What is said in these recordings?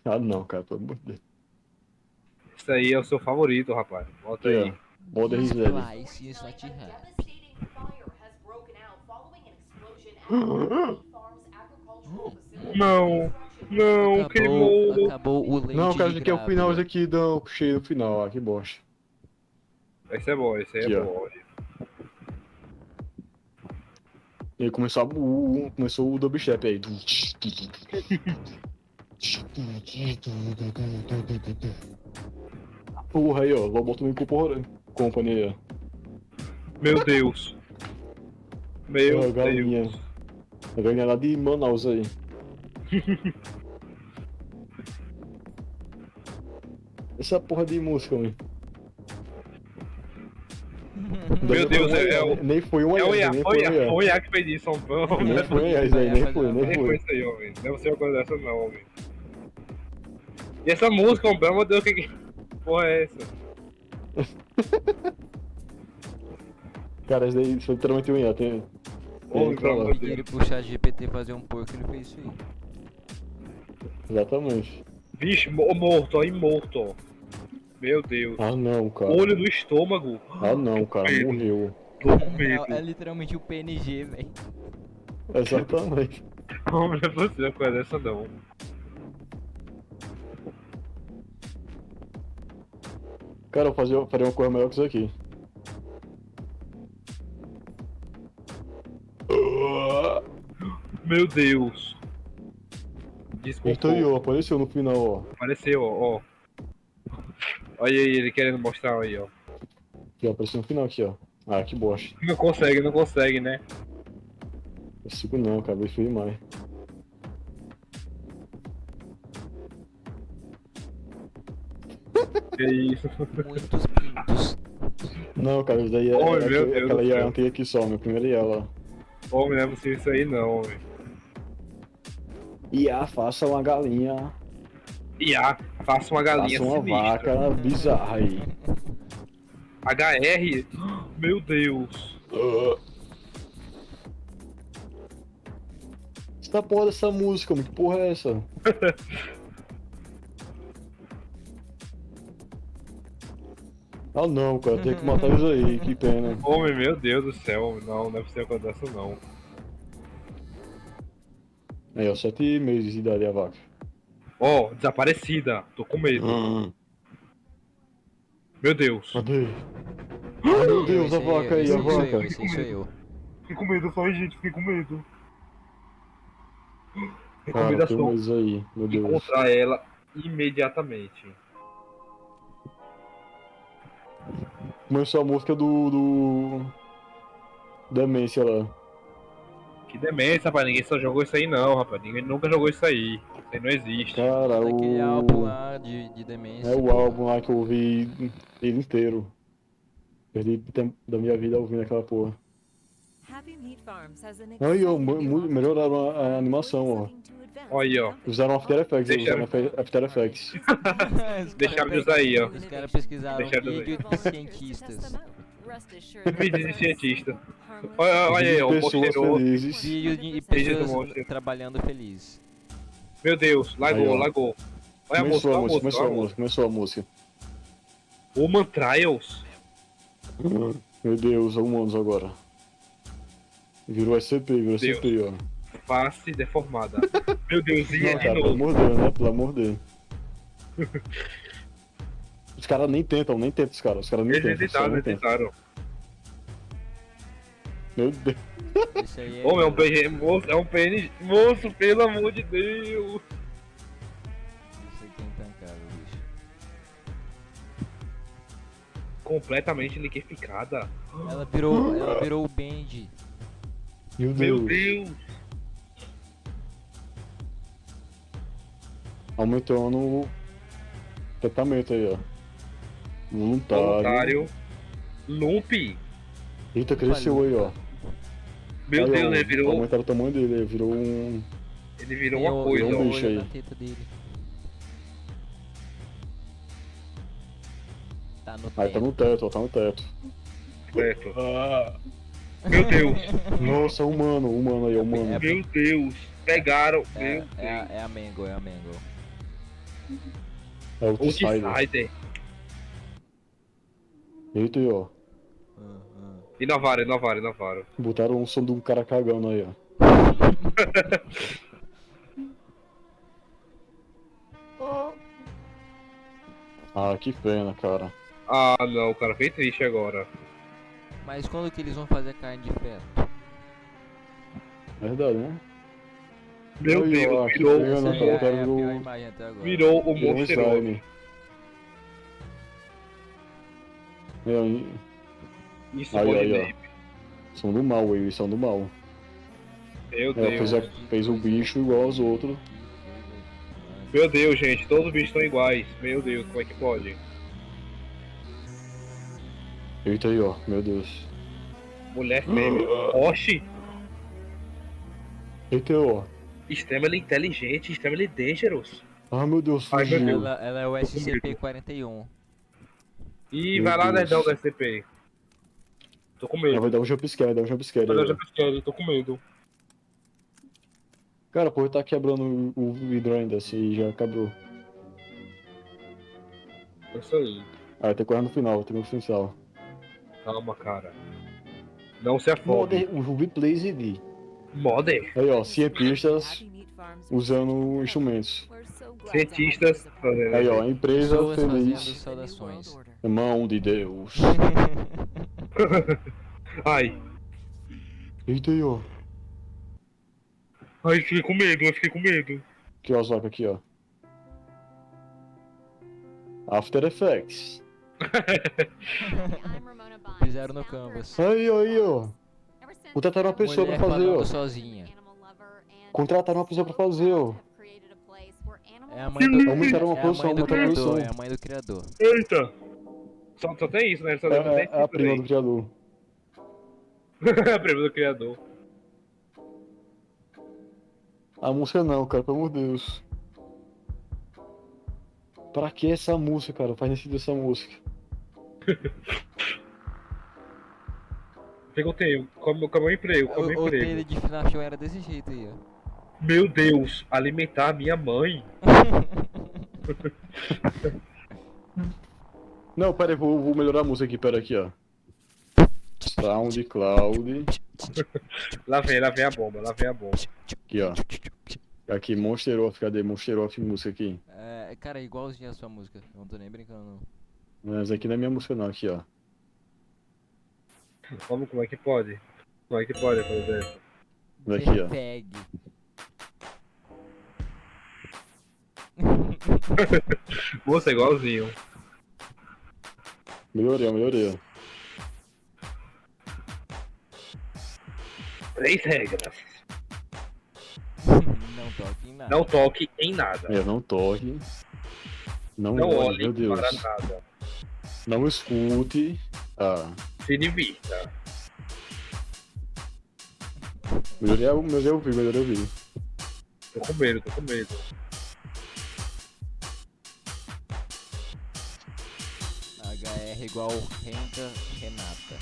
Ah, não, cara, pelo amor de Deus. Isso aí é o seu favorito, rapaz. Bota Aqui, aí. ó. Modern Reagindo. Splice is not rap. Não, não, queimou. Acabou o Não, leite cara, de isso aqui é o final, isso grávida. aqui dá o cheio no final, ah, que bosta. Esse é bom, esse aí é Aqui, ó. bom. E aí começou o dubstep aí. Porra aí, ó. Lobo também Company aí, ó. Meu Deus. Meu Ó, galinha. Deus. A galinha lá de Manaus aí. Essa porra de música, mano. Meu Deus, Nem foi um é o AI, Iá, nem foi um AI. foi o Iá que fez isso, não. Nem foi um AI, nem foi, nem Nem foi foi. isso aí, homem. Não é uma coisa dessa, não, homem. E essa música, homem, pelo amor de Deus, que porra é essa? Cara, esse daí foi literalmente um IA. Tem Homem, que pelo falar. amor de E Deus. ele puxar GPT fazer um porco, ele fez isso aí. Exatamente. Vixe, morto, ó, imorto, ó. Meu Deus. Ah, não, cara. Olho no estômago. Ah, não, Tô com cara. medo. Morreu. Tô com medo. É literalmente o PNG, velho. Exatamente. Homem, não é possível uma coisa dessa, não. Cara, eu faria uma coisa melhor que isso aqui. Meu Deus. Eita aí, Desculpa. ó. Apareceu no final, ó. Apareceu, ó. Olha aí, ele querendo mostrar aí, ó. Aqui, ó. Apareceu no final aqui, ó. Ah, que bosta. Não consegue, né? Eu sigo não, cara. Deixa demais. Que isso. Muitos pintos. Não, cara, isso daí Oh, meu Deus aquela do IA céu. antiga aqui só, minha primeira IA lá. Homem, não é possível isso aí, não, homem. IA, faça uma galinha. IA, faça uma galinha Faça uma sinistra. vaca bizarra aí. HR? Meu Deus. Essa porra dessa música, mano. Que porra é essa? Ah não, cara, tem que matar isso aí, que pena. Homem, meu Deus do céu, homem. Não é possível uma coisa dessa, não. Aí, ó, 7 meses de idade a vaca. Ó, desaparecida. Tô com medo. Meu Deus. Cadê? Ah, meu Deus, a vaca aí, a vaca. Esse aí sou eu. Fiquei com medo só, gente. Fiquei com medo. Cara, tem Recomendação: meses aí, meu Deus. encontrar ela imediatamente. Começou a música do Demência lá. Que demência, rapaz. Ninguém só jogou isso aí, não, rapaz. Ninguém nunca jogou isso aí. Isso aí não existe. Cara, Daquele álbum lá de demência. É o álbum lá que eu ouvi ele inteiro. Perdi tempo da minha vida ouvindo aquela porra. Aí, ó, melhoraram a animação, ó. Olha aí, ó. Usaram After Effects, Deixaram- usaram After Effects. Deixaram de usar aí, ó. Os caras pesquisaram Deixaram vídeo de cientistas. Vídeo de cientista. Olha aí, ó. O Pessoas monstro. felizes. Vídeo de Vídeo do pessoas monstro. trabalhando feliz. Meu Deus, Aí, ó. lagou. Olha a música, olha a música. Começou a música. Human Trials. Meu Deus, humanos agora. Virou SCP, ó. Face deformada. Meu Deus, e Não, de cara, pelo novo. amor de Deus, né? Pelo amor de Deus. Os caras nem tentam, os caras nem Eles tentam. só tentaram, nem eles tentam. tentaram. Meu Deus. Esse aí é. Homem, é um PG, moço, é um PN. Moço, pelo amor de Deus. Isso aqui é intancável, bicho. Completamente liqueficada. Ela virou o Band. Meu Meu Deus. Deus. Aumentando o tratamento aí, ó. Voluntário. Lump. Eita, cresceu aí, ó. Meu Aí, Deus, ó, ele virou. aumentaram o tamanho dele, ele virou um. Ele virou Tem uma o- coisa, tem o um ó. bicho olho aí. na teta dele. Tá no Aí tá no teto, ó, tá no teto. Certo. Meu Deus. Nossa, humano aí, humano. É- Meu Deus. Pegaram. Meu É Deus. a Mango, é a Mango. É o Outsider. Outsider. Eita aí, ó. Inovaram. Botaram um som de um cara cagando aí, ó. Ah, que pena, cara. Ah, não, cara, fiquei triste agora. Mas quando que eles vão fazer carne de feto? Verdade, né? Meu Aí, Deus, ó, que virou pena, o Essa cara. Eu é a quero pior do... imagem até agora. Virou o Virou um monsteroso. slime. Aí, Isso, aí, Rolinei. são do mal, eles são do mal. Meu Ela Deus. fez o bicho igual aos outros. Meu Deus, gente, todos os bichos estão iguais. Meu Deus, como é que pode? Eita aí, ó. Meu Deus. Mulher fêmea. Oxi! Eita aí, ó. Extremely inteligente, extremely dangerous. Ah, meu Deus, Ai, meu fugiu. Ela é o Tô com medo. SCP-41. Ih, Meu vai lá, Deus. nerdão do SCP. Tô com Ela medo. vai dar um jumpscare, vai dar um jumpscare Mas aí, eu já ó. pesquei, tô com medo. Cara, pô, tá quebrando o vidro ainda, assim, já quebrou. É isso aí. Ah, tem coisa no final, tem no final. Calma, cara. Não se afogue. Modern, o replays de. Modern. Aí, ó, cientistas usando instrumentos. Cientistas fazendo Aí, ó, isso. empresa Pessoas fazendo feliz, saudações. mão de Deus. Ai. Eita aí, ó. Ai, fiquei com medo, eu fiquei com medo. Aqui, ó, Zoca, aqui, ó. After Effects. Fizeram no Canvas. Aí, ó. Contrataram uma pessoa pra Mulher fazer, ó. falando sozinha. Contrataram uma pessoa pra fazer, ó. É a mãe do, Aumentaram uma é a produção, mãe do aumentaram a criador, produção. é a mãe do criador. Eita. Só tem isso, né? Só tem É a prima do criador. A prima do criador. A música não, cara, pelo amor de Deus. Pra que essa música, cara? Faz sentido essa música. Perguntei, como é o meu emprego? Como é o O emprego? trailer de Final Show era desse jeito aí, ó. Meu Deus, alimentar a minha mãe? Não, pera aí, vou melhorar a música aqui, pera aqui, ó. SoundCloud. Lá vem a bomba, lá vem a bomba. Aqui, ó. Aqui, Monster Off, cadê? Monster Off música aqui. É, cara, igualzinho a sua música. Eu não tô nem brincando, não. Mas aqui não é minha música não, aqui, ó. Como é que pode? Como é que pode fazer isso? Aqui, ó. Tag. Moça, é igualzinho. Melhorei. 3 regras. Não toque em nada. Não toque em nada. Não toque. Não Não olhe, olhe meu para Deus. nada. Não escute. Ah, Se divirta. melhorei o vídeo. Tô com medo, tô com medo. HR igual Renca Renata.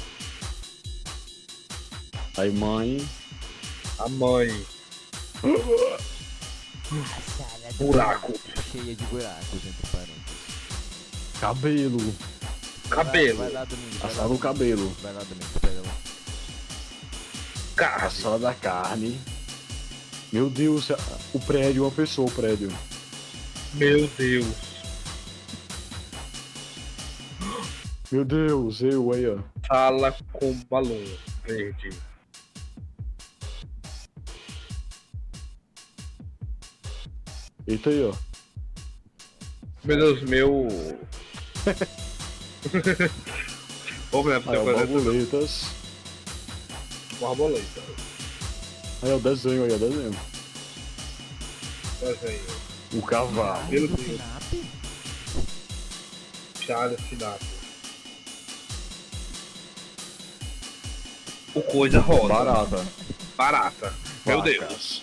Aí, mãe. A mãe. Buraco. Cheia de buracos, entre parênteses. Cabelo. Cabelo. Vai lá, Domingos. vai lá, Assar o cabelo. Vai lá, Domingos, pega lá. A Carne. sala da carne. Meu Deus, o prédio, uma pessoa, o prédio. Meu Deus. Meu Deus, eu aí, ó. Sala com balão verde. Eita aí, ó. Meu Deus, meu. Ô, meu, Aí, você ó, fazer borboletas. borboleta. Aí, ó, desenho aí, ó, desenho. Desenho. O cavalo. Meu Do Deus. Finap? Charles Finato. O coisa rosa. Barata. Barata. Meu Vacas. Deus.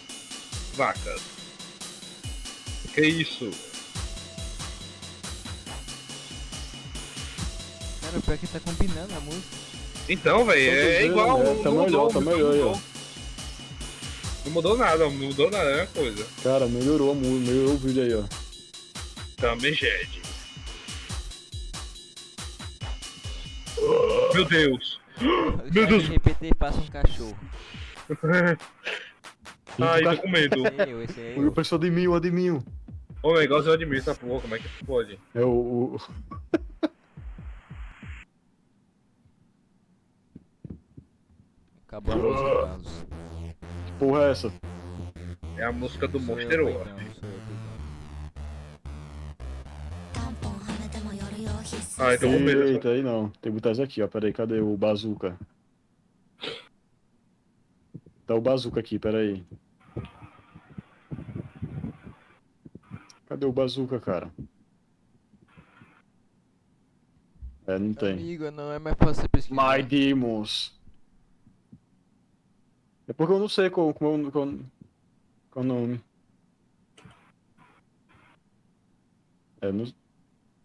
Vacas. Que isso? Cara, o pior é que tá combinando a música. Então, velho, é dizendo, igual. né? Não Tá mudou, melhor aí, ó. Não mudou nada, não mudou nada, é a mesma coisa. Cara, melhorou o vídeo aí, ó. Também Jed. Meu Deus. Meu Deus. De repente passa um cachorro. Ai, tô com medo. Esse é O eu. pessoal de mim, o de mim. Ô, é igual eu admiro essa porra, como é que pode? É o... Acabou a música, Carlos. Que porra é essa? É a música do Sou eu, Monster peitão, War. sou eu, peitão. Ai, tô com medo. Eita, aí não. Tem que botar isso aqui, ó. Pera aí, cadê o bazuca? Tá o bazuca aqui, pera aí. Cadê o bazuca, cara? É, não tem. Amigo, não é mais fácil você pesquisar. My Demons. É porque eu não sei qual o nome. É, não...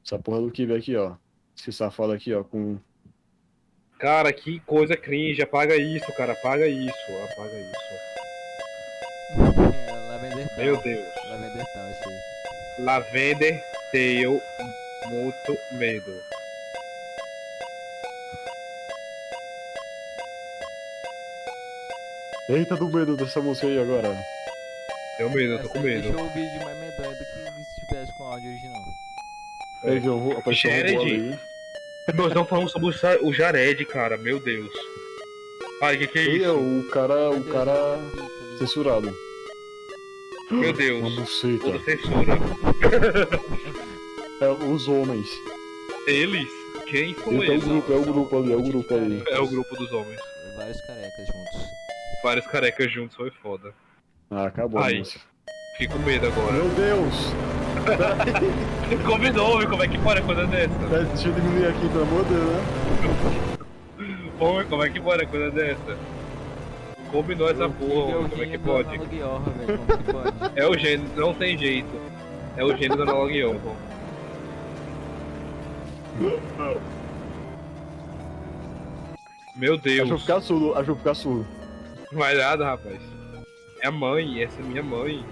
Essa porra do Kibe aqui, ó. Esse safado aqui, ó, com... Cara, que coisa cringe. Apaga isso, cara. Apaga isso. Apaga isso. Lavender Town. Meu Deus. Lavender Town, esse aí. Lavender Tail. Muito medo. Eita, do medo dessa música aí agora. Tenho medo, eu tô com Essa aí medo. deixou o vídeo mais medonho do que se tivesse com áudio original. Aí, João, apareceu um robô Jared. ali. Nós não falamos sobre o Jared, cara. Meu Deus. Ai, que é E isso? o cara Meu Deus, cara é uma pica ali. censurado. Meu Uma Deus. buceta. Toda censura. É, os homens. Eles? Quem são Então, eles? é o grupo ali, é o grupo ali. É o grupo dos homens. Vários carecas juntos. Vários carecas juntos, foi foda. Ah, acabou a Ai. música. Fiquei com medo agora. Meu Deus! Combinou, viu? Como é que pode a coisa dessa? Deixa eu diminuir aqui, pelo amor de Deus, né? Pô, como é que pode a coisa dessa? Combinou essa porra, como é que pode? Velho, como que pode? É o gênio, não tem jeito. É o gênio do Analog Yobo. Meu Acho que eu vou Deus. ficar surdo, acho que eu vou ficar surdo. Não vai nada, rapaz. É a mãe, essa é minha mãe.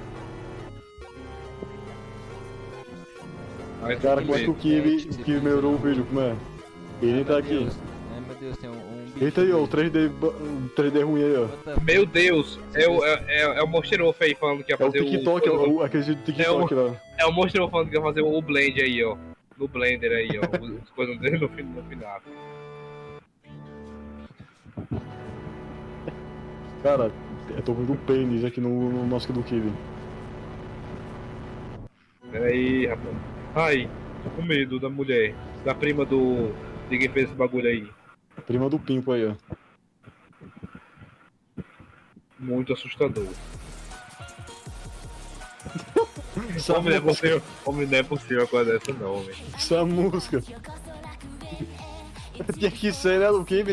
Ai, tô Cara, com como é que o medo. Kibe melhorou o vídeo, como é? Ele tá aqui. Ai meu Deus, tem um bicho. Eita aí, ó, o 3D ruim aí, ó. What the fuck? Meu Deus, é o Monster Wolf aí falando que ia É o fazer TikTok, aquele vídeo do TikTok lá. É o Monster Wolf falando que ia fazer o blend aí, ó. No Blender aí, ó. As coisas dele no final. Cara, eu tô vendo um pênis aqui no nosso do Kibe. Pera aí, rapaz. Ai, tô com medo da mulher. Da prima do... De quem fez esse bagulho aí. Prima do Pimpo aí, ó. Muito assustador. Essa Homem, não é música, possível. Homem, não é possível uma coisa dessa não, homem. essa música. Tinha que ser, né, do Kibe?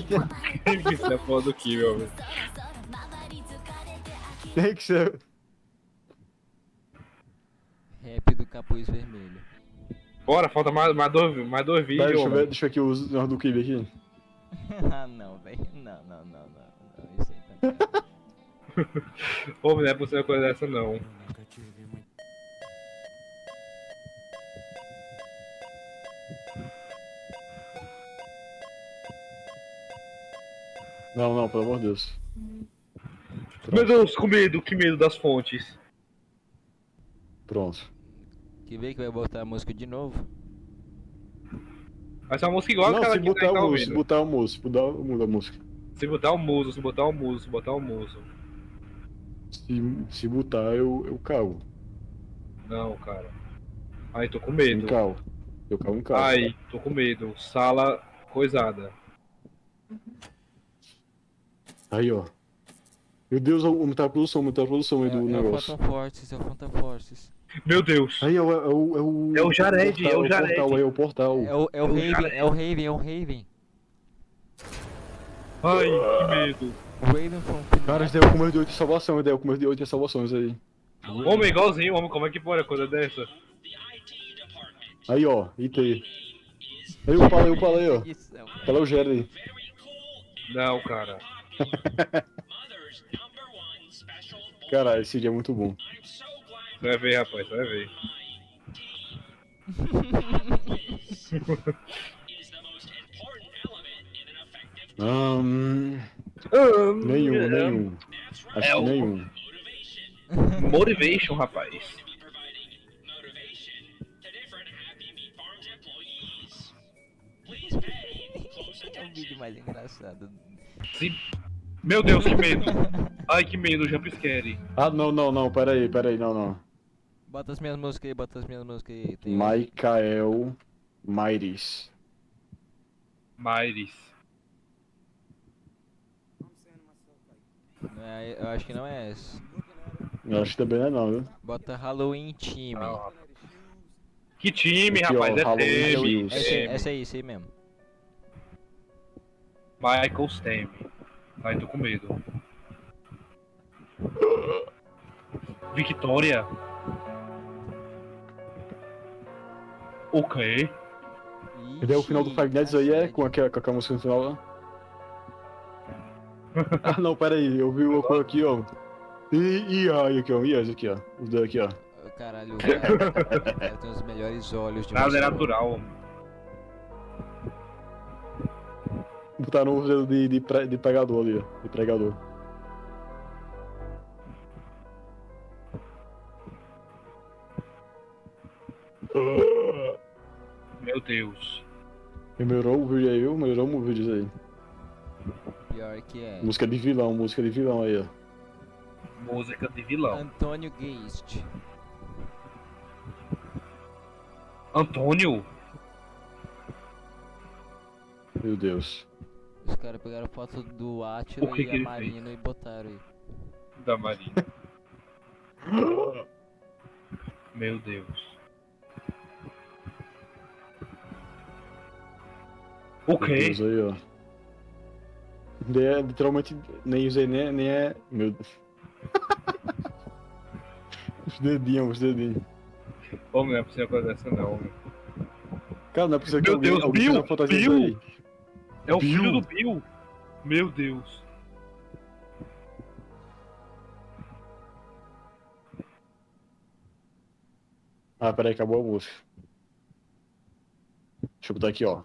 Isso é foda do que, meu homem. Tem que ser. Rap do capuz vermelho. Bora, falta mais dois Tá, vídeos, deixa eu ver, homem. deixa eu ver aqui os do Kibe aqui. Ah não, velho. Não. Isso aí tá. Homem, não é possível uma coisa dessa não. Não, pelo amor de Deus. Meu Deus, que medo das fontes. Pronto. Que vê que vai botar a música de novo? Vai ser uma música igual Não, aquela se que botar tá o muso, ouvindo. se botar o muso, muda a música. Se botar o muso, se botar o muso, se botar o muso. Se botar, eu cago. Não, cara. Ai, tô com Em medo. cal. Eu cago em cal. Ai, tô com medo. Sala coisada. Aí, ó. Meu Deus, aumentar a produção aí do É o negócio. Phantom Forces, é o Phantom Forces. Meu Deus. Aí, ó, é o... É o Jared, é o Jared. portal, aí, é o portal. É o Raven, é o Raven, é o Raven. Ai, que medo. Raven from Cara, esse daí é o começo de 8 salvação, esse daí é o começo de 8 salvações aí. Homem, igualzinho, homem. Como é que pode a coisa dessa? Aí, ó, IT. Aí, o Pala aí, ó. Edição. Pala é o Jerry. Não, cara. Cara, esse dia é muito bom. Você vai ver, rapaz, você vai ver. Nenhum. Acho que nenhum. Motivation, rapaz. É o vídeo mais engraçado. Sim. Meu Deus, que medo. Ai, que medo, jumpscare. Ah, não, peraí, não. Bota as minhas músicas aí, bota as minhas músicas aí. Tem Michael Myers. Myris. Não é, eu acho que não é essa. Eu acho que também não, viu? Bota Halloween Time. Não. Que time, Aqui, ó, rapaz? É Halloween Teme. Hills. Essa aí, esse aí mesmo. Michael Stem. Ai, tô com medo. Victoria? O quê? Cadê o final do Five Nights aí? É com cacete. aquela música no final lá? Ah, não, peraí, eu vi o aqui, ó. Aí, aqui, ó. E esse aqui, ó. Os dois aqui, ó. Caralho, o cara tem os melhores olhos de Nada é Barcelona. natural. Botaram um dedo de pregador ali, ó. De pregador. Meu Deus. Melhorou o vídeo aí, viu? Melhorou o vídeo aí. Pior que é. Música de vilão aí, ó. Música de vilão. Antônio Geist. Antônio? Meu Deus. Os caras pegaram foto do Átila O que e que a ele Marina e botaram aí. Da Marinha. Meu Deus. O Meu quê? Deus aí, ó. Literalmente, nem usei nem é... Meu Deus. Os dedinhos. Ô, não é possível coisa dessa não, meu. Cara, não é possível que Meu alguém Deus, fez Bill! uma fantasia Bill! disso aí. É o Bill? filho do Bill! Meu Deus. Ah, peraí, acabou a música. Deixa eu botar aqui, ó.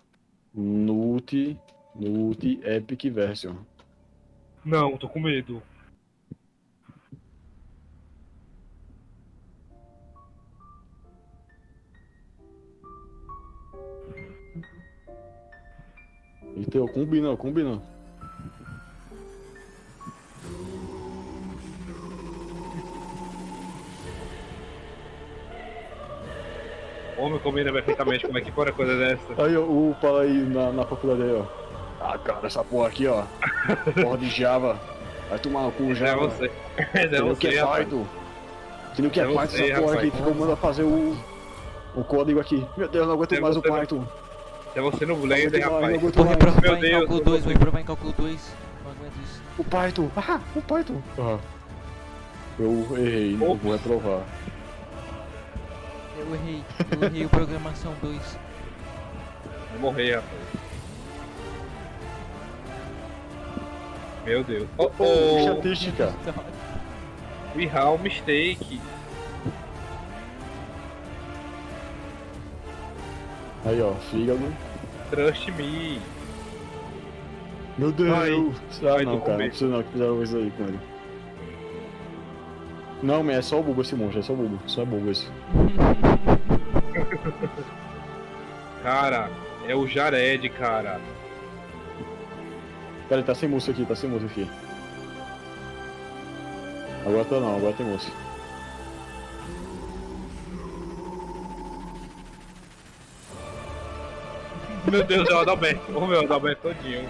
Nute Epic Version. Não, tô com medo. Então, combina. Homem combina perfeitamente como é que fora coisa dessa. Aí, ó, o Paulo aí na faculdade aí, ó. Ah, cara, essa porra aqui, ó. Porra de Java. Vai tomar no cu, Esse é Java. você. Esse é Que não quer você, rapaz. Python. Que não quer É Python você, essa porra rapaz. aqui. Ficou mandando fazer o código aqui. Meu Deus, não aguento É mais o você, não. Python. É você no Não Blender, aguento mais, não rapaz. aguento Vou mais. reprovar Meu em Deus, cálculo eu 2, vou- vou reprovar em cálculo 2. Não aguento isso. O Python. Ah, o Python. Ah. Eu errei, eu vou reprovar. Eu errei o programação 2. Vou morrer, rapaz. Meu Deus. Oh, oh. Estatística. We have mistake. Aí, ó, fígado. Trust me. Meu Deus! Ai, Não, tô com cara, não medo. precisa não, que fizeram isso aí com ele. Não, mas é só o bobo esse monstro, é só bobo, só é bobo esse. Cara, é o Jared, cara. Pera aí, tá sem música aqui. Agora tá não, agora tem música. Meu Deus, é o Adalberto. Ô meu, Adalberto todinho.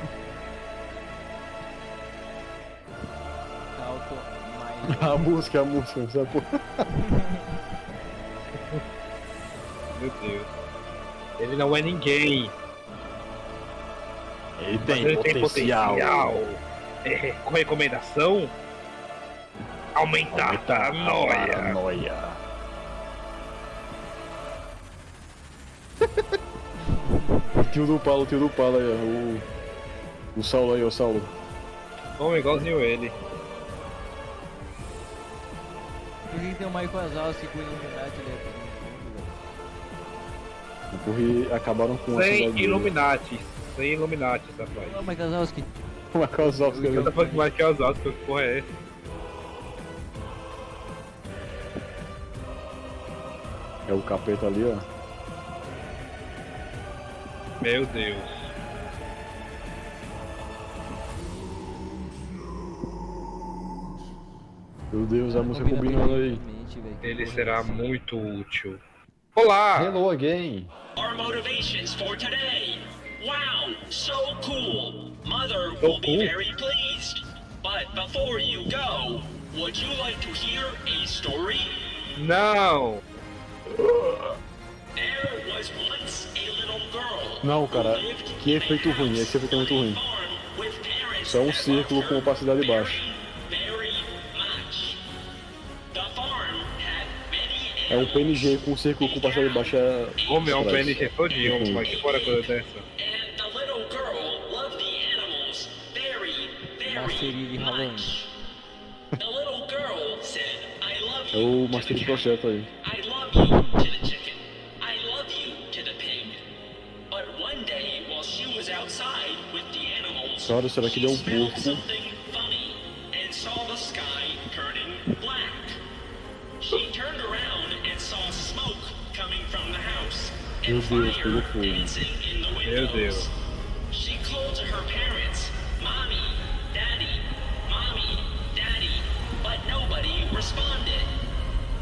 Auto A música, essa porra. Meu Deus. Ele não é ninguém. Ele Mas ele tem potencial. É, com recomendação? Aumentar a paranoia. Paranoia. O tio do Paulo aí, ó. O Saulo aí, ó, Saulo. Homem, igualzinho ele. Por que tem o Michael Azal segurando o Illuminati ali? Porque acabaram com Sem cidade Illuminati. Sem Illuminati, rapaz. Ô, Mike Wazowski. dele. Uma causal que Eu tô falando que mais que as asas, que porra é essa? é o capeta ali, ó. Meu Deus. Meu Deus, a música combinando aí. perfeitamente, velho, que Ele porra será é essa? muito útil. Olá! Hello again. Our motivations for today. Wow, so cool. Mother So will be cool. very pleased. But before you go, would you like to hear a story? Não! There was once a little girl. Não, cara, who lived que in a efeito ruim, house esse efeito é muito on a ruim. farm with parents Só um that círculo loved com her opacidade baixa. very much. The farm had many É um PNG com um círculo com opacidade baixa. Homem, é um atrás. PNG todinho, homem. Mas que fora coisa dessa? and the little girl loved the animals very, Masteria de very Halloween. much. The little girl said, I love É you. o Master de Projeto aí. I love you to the chicken. I love you to the pig. But one day, while she was outside with the animals, Cara, será que ele é um she smelled porco? something funny and saw the sky turning black. She turned around and saw smoke coming from the house Meu and Deus, fire pegou fogo. dancing in the Meu windows. Deus. She called to her parents, Mommy, Daddy, but nobody responded.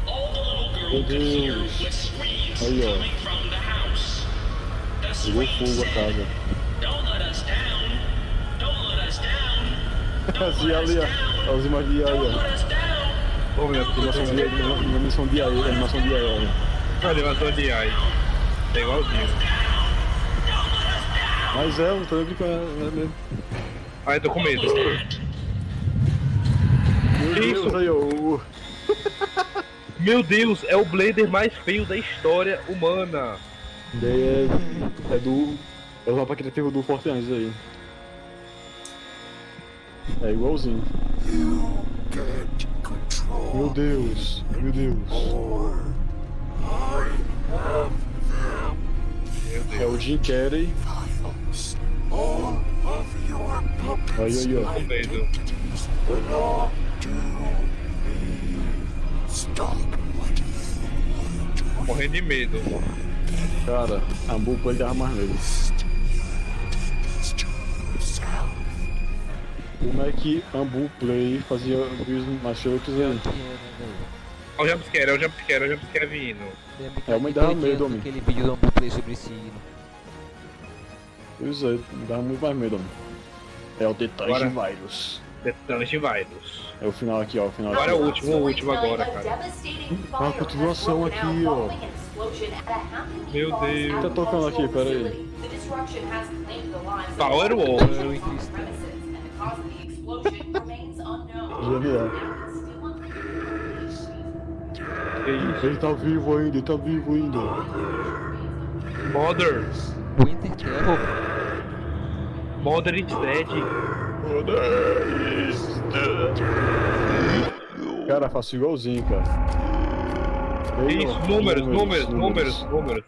All the little girl Meu could hear Deus. was screams Aí, ó. coming from the house. The Pegou screams fogo a said, casa. Don't let us down. Don't let us down. Don't Assim let us ali, ó. down. As imagens de AI, Don't let ó. us down. Homem, Don't let us Animação de AI, down. animação de AI, animação de AI, olha. a animação de AI. É igualzinho. Mas é, eu tô brincando, é mesmo. Ai, tô com What medo. was that? Meu Que Deus, isso? aí, ó. Meu Deus, é o Blader mais feio da história humana. Daí é do. É o mapa criativo do Fortnite aí. É igualzinho. Meu Deus, meu Deus. Meu Deus. É o Jim Carrey. Aí, ó. Com medo. Morrendo de medo. Cara, a Bupa ele dava mais medo. Como é que Ambu Play fazia vídeos mais cheirosos aí? Olha o jumpscare, olha o jumpscare, olha o jumpscare vindo. É, mas dava medo, homem. Aquele vídeo do Ambuplay sobre signo. Pois é, me dava muito mais medo, homem. É o detalhe de Agora- vírus. Detalhes de vírus. É o final aqui, ó. O final Agora é aqui. o último agora, cara. Ah, continuação aqui, ó. Meu Deus. Tá tocando aqui, peraí. Power Wall. Genial. Que isso? Ele tá vivo ainda, ele tá vivo ainda. Mother. Winter Terror. Mother is dead. Cara, faço igualzinho, cara. Que Aí, ó, isso?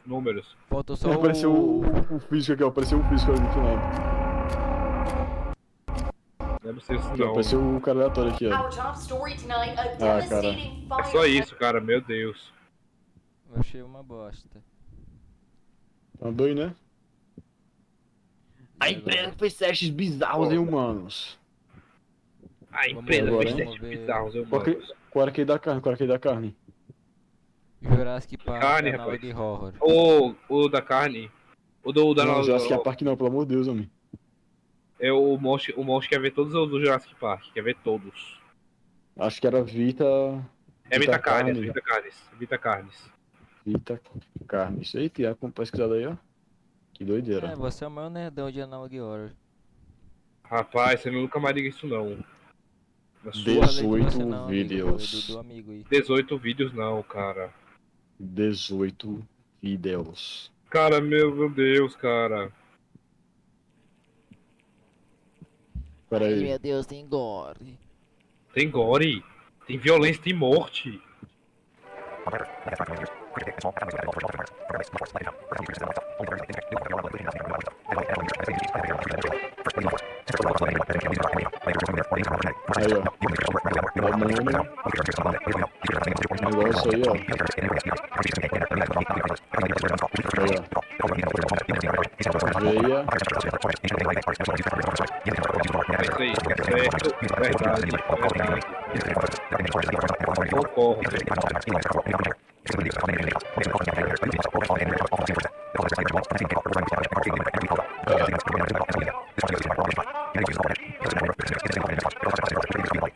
Números. Faltou só Apareceu o físico aqui, ó. Apareceu o físico ali no final. Não é possível isso Aqui, ó, não. apareceu o cara aleatório aqui, ó. É só isso, cara, meu Deus. Eu achei uma bosta. Tá doido, né? A E empresa agora? fez testes bizarros em humanos. A empresa Agora, fez hein? testes bizarros, eu Qual mano. era aquele da carne? Qual era aquele da carne? Jurassic Park, Carne, canal rapaz. de horror. O da carne. O do da Não, Jurassic Park não, pelo amor de Deus, homem. É o monstro quer ver todos os do Jurassic Park, quer ver todos. Acho que era Vita... É Vita Carnes, Carne. Vita Carnes, Vita Carnes. Vita Carne. Isso aí, tirar com pesquisada aí, ó. Que doideira. É, você é o maior nerdão de anal de horror. Rapaz, você nunca mais diga isso não. Na sua Falei de 18 você não, amigo, vídeos. falei do amigo aí. 18 vídeos não, cara. 18 vídeos. Cara, meu Deus, cara. Pera Ai, aí. meu Deus, tem gore. Tem gore, tem violência, tem morte. Aí, ó. Vai moendo. Negócio aí, ó. Aí, ó. Veia. Isso aí, certo, verdade, verdade. Concordo.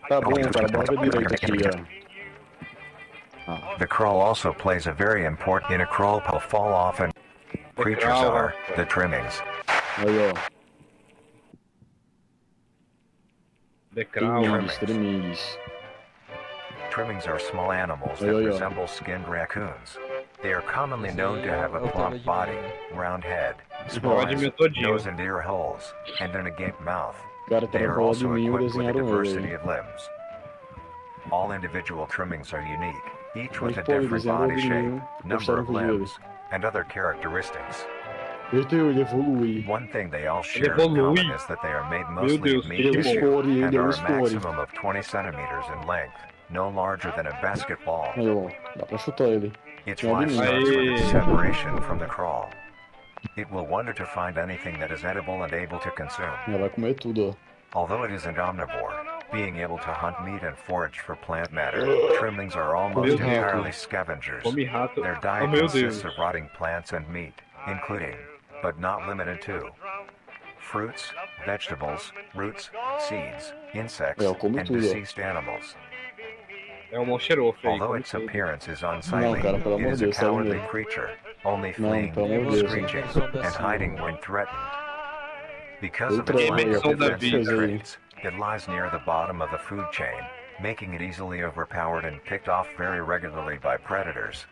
Tá bom, cara. Bota direito aqui, ó. The crawl also plays a very important in a crawl will fall off and creatures are the trimmings. Aí, ó. Decral. Trimmings. Trimmings are small animals that resemble skinned raccoons. They are commonly known to have a plump body, round head, small eyes, nose and ear holes, and an agape mouth. They are also equipped with a diversity of limbs. All individual trimmings are unique, each with a different body shape, number of limbs, and other characteristics. One thing they all share in common is that they are made mostly of meat tissue and are a maximum of 20 centimeters in length, no larger than a basketball. Aí, ó. Dá pra chutar ele. Its life starts with its separation from the crawl. It will wonder to find anything that is edible and able to consume. Ela vai comer tudo, ó. Although it is an omnivore, being able to hunt meat and forage for plant matter, trimmings are almost entirely scavengers. Their diet consists of rotting plants and meat, including, but not limited to, fruits, vegetables, roots, seeds, insects, and deceased animals. É um monstro feio. Although its appearance is unsightly, it is a cowardly creature, only fleeing, screeching, and hiding when threatened. Because of its lack of defensive traits, it lies near the bottom of the food chain, making it easily overpowered and picked off very regularly by predators.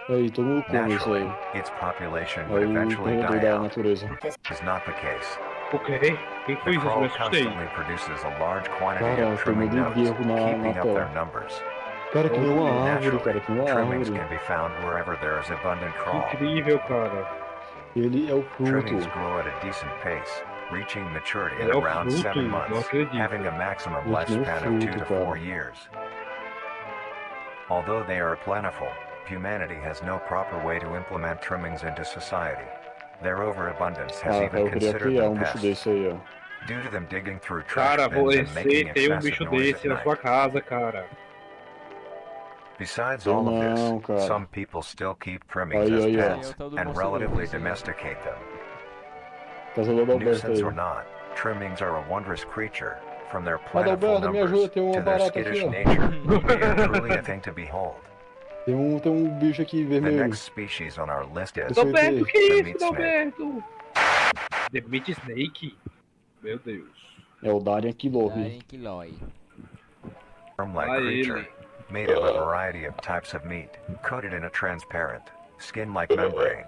Aí, todo mundo come isso Naturally, aí. its population Aí would o eventually corredor die da out. natureza. Is not the case. Ok, quem The foi isso? Eu crow me assustei. constantly produces a large quantity Cara, of tem trimming medo de notes, erro na keeping up their tela. numbers. Cara, que nem uma árvore, Naturally, cara, que nem uma trimmings árvore. can be found wherever there is abundant crawl. Incrível, cara. Ele é o Trimmings fruto. grow at a decent pace, reaching maturity in É o around fruto, 7 não months, acredito. having a maximum Ele que nem lifespan of 2 fruto, to cara. 4 years. Although they are plentiful, humanity has no proper way to implement trimmings into society. Their overabundance has Ah, cara, even eu queria considered criar them bicho pests, desse aí, ó. due to them digging through trash Cara, bins and making você tem excessive bicho noise at desse na night. sua casa, cara. Besides Eu all of não, this, cara. some people still keep trimmings Aí, as aí, ó. pets É o tal do and monstro relatively doce, isso aí. domesticate them. Casa do Adalberto Nuisance aí. or not, trimmings are a wondrous creature, from their Adalberto, plentiful me numbers ajuda, tem uma to their barata aqui, skittish ó. nature. They are truly a thing to behold. Tem um bicho aqui The vermelho. next species on our list is Isso aí, Adalberto, que the isso, meat snake. Adalberto? The Meat Snake? Meu Deus. É o Darian Kilov. Darem Kiloi. Worm-like Ah, creature, ele. made of a variety of types of meat, coated in a transparent, skin-like membrane.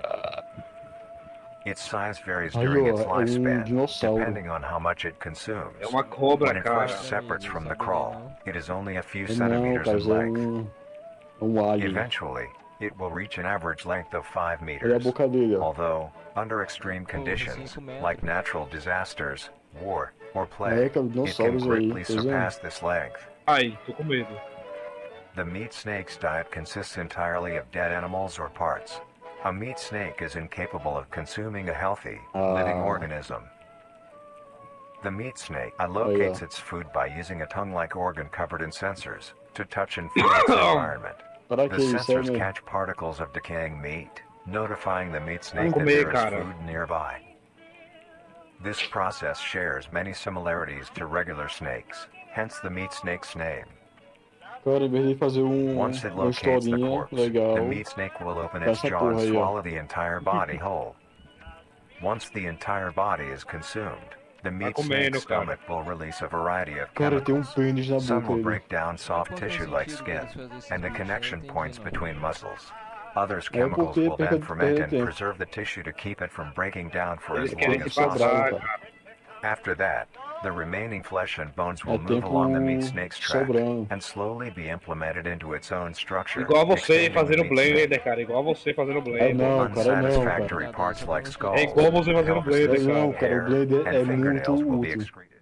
Its size varies Aí, during ó, its é um lifespan, dinossauro. depending on how much it consumes. É uma cobra, When it cara. first separates from the crawl, it is only a few Não, centimeters cara, in isso é length. um alien. Eventually, it will reach an average length of 5 Olha a meters. boca dele, ó. Although, under extreme conditions, 5 metros. like natural disasters, war, or É, plague, cara, it can dinossauros aí, quickly pois é. surpass this length. Ai, tô com medo. The meat snake's diet consists entirely of dead animals or parts. A meat snake is incapable of consuming a healthy, living Ah. organism. The meat snake allocates yeah. its food by using a tongue-like organ covered in sensors to touch and feel its environment. Para The que isso, sensors né? catch particles of decaying meat, notifying the meat snake that comer, there is cara. food nearby. This process shares many similarities to regular snakes, hence the meat snake's name. Cara, em vez de fazer Once it uma locates the historinha corpse, legal, the meat snake will open its essa jaw porra and aí, ó. swallow the entire body whole. Once the entire body is consumed, the meat comendo, snake's cara. stomach will release a variety of Cara, tem chemicals. pênis na Some boca will dele. break down soft Qual que é o tissue like sentido skin deles fazer esses and the bichos? connection Eu não points entendi, between não. muscles. Others É chemicals porque will then perde ferment and tempo. preserve the tissue to keep it from breaking down for Eles as querem long se as Isso é bravo, possible. passar, cara. cara. After that, The remaining flesh and bones will move tempo along the meat snake's track sobrando. and slowly be implemented into its own structure. Igual você extending the fazendo meat snake. blender, cara. Igual você fazendo blender. não, cara, não, Unsatisfactory cara. parts like É skulls, igual você fazendo pelvis, blender, Não, cara. cara, o hair, blender and é muito fingernails will be útil. excreted.